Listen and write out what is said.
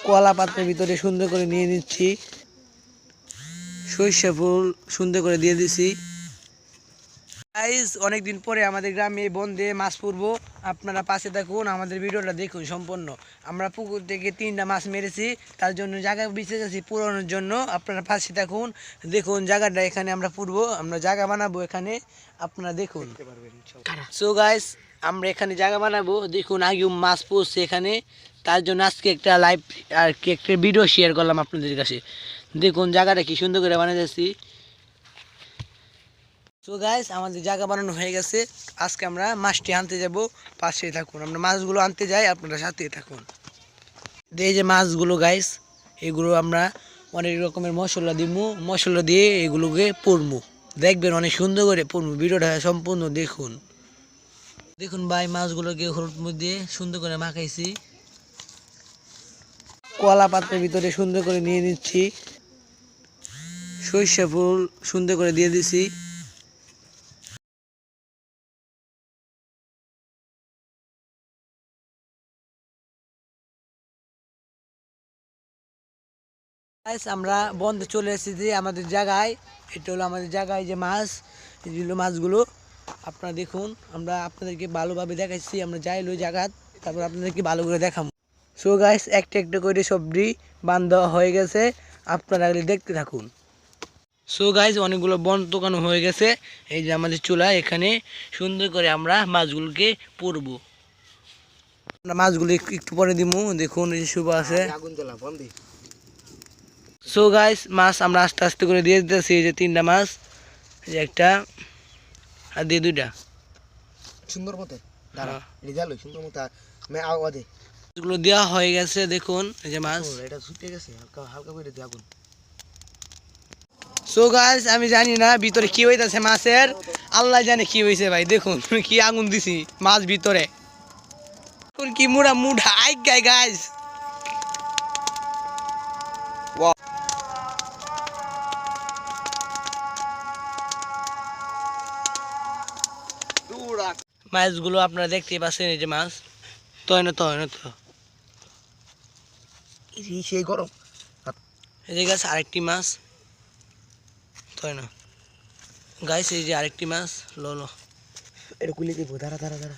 কলা পাত্রের ভিতরে সুন্দর করে নিয়ে নিচ্ছি। সরিষা ফুল সুন্দর করে দিয়ে দিছি। গাইস, অনেকদিন পরে আমাদের গ্রামে বন্ধে মাছ পড়বো। আপনারা পাশে থাকুন, আমাদের ভিডিওটা দেখুন সম্পূর্ণ। আমরা পুকুর থেকে 3টা মাছ মেরেছি, তার জন্য জায়গা বেঁচে গেছি পুরানোর জন্য। আপনারা পাশে থাকুন, দেখুন জায়গাটা। এখানে আমরা পুরবো, আমরা জায়গা বানাবো এখানে, আপনারা দেখুন। সো গাইস, আমরা এখানে জায়গা বানাবো। দেখুন আগেও মাছ পড়ছে এখানে, তার জন্য আজকে একটা লাইভ আর কি একটা ভিডিও শেয়ার করলাম আপনাদের কাছে। দেখুন জায়গাটা কি সুন্দর করে বানাইতেছি। সো গাইস, আমাদের জায়গা বানানো হয়ে গেছে। আজকে আমরা মাছটি আনতে যাব, পাশে থাকুন। আমরা মাছগুলো আনতে যাই, আপনারা সাথে থাকুন। এই যে মাছগুলো গাইস, এগুলো আমরা অনেক রকমের মশলা দিব, মশলা দিয়ে এগুলোকে পুড়বো। দেখবেন অনেক সুন্দর করে পুড়বো, ভিডিওটা সম্পূর্ণ দেখুন। দেখুন ভাই, মাছগুলোকে হলুদ মধ্যে সুন্দর করে মাখাইছি। কলা পাত্রের ভিতরে সুন্দর করে নিয়ে নিচ্ছি। সরিষা ফুল সুন্দর করে দিয়ে দিছি। আমরা বন্ধে চলে এসেছি আমাদের জায়গায়। এটা হলো আমাদের জায়গায় যে মাছ, এগুলো মাছগুলো আপনারা দেখুন। আমরা আপনাদেরকে ভালোভাবে দেখাচ্ছি, আমরা যাই ওই জায়গা, তারপর আপনাদেরকে ভালো করে দেখাবো। সো গাইস, একটা একটা করে সবজি বান্ধা হয়ে গেছে, আপনারা দেখতে থাকুন। সো গাইস, অনেকগুলো বন দোকানো হয়ে গেছে। এই যে আমাদের চুলা, এখানে সুন্দর করে আমরা মাছগুলোকে পুড়বো। আমরা মাছগুলো একটু পরে দিব। দেখুন এই যে শুভ আছে। সো গাইস, মাছ আমরা আস্তে আস্তে করে দিয়ে দিতেছি। এই যে 3টা মাছ, এই যে একটা আর দিয়ে 2টা সুন্দর মতো এগুলো দেওয়া হয়ে গেছে। দেখুন এই যে মাছ, এটা শুকিয়ে গেছে, হালকা হালকা করে দিয়ে আগুন। সো গাইস, আমি জানি না ভিতরে কি হইতাছে মাছের, আল্লাহ জানে কি হয়েছে ভাই। দেখুন কি আগুন দিছি মাছ ভিতরে, কি মুড়া মুড়া আই গাই গাইস। মাছগুলো আপনারা দেখতে পাচ্ছেন, এই যে মাছ তো হয় না তো হয় না তো। সেই গরম। এই যে গাছ আরেকটি মাছ তো হয় না গাইস, এই যে আরেকটি মাছ। লো লো এটা কুলে দিব, দাঁড়া দাঁড়া দাঁড়া।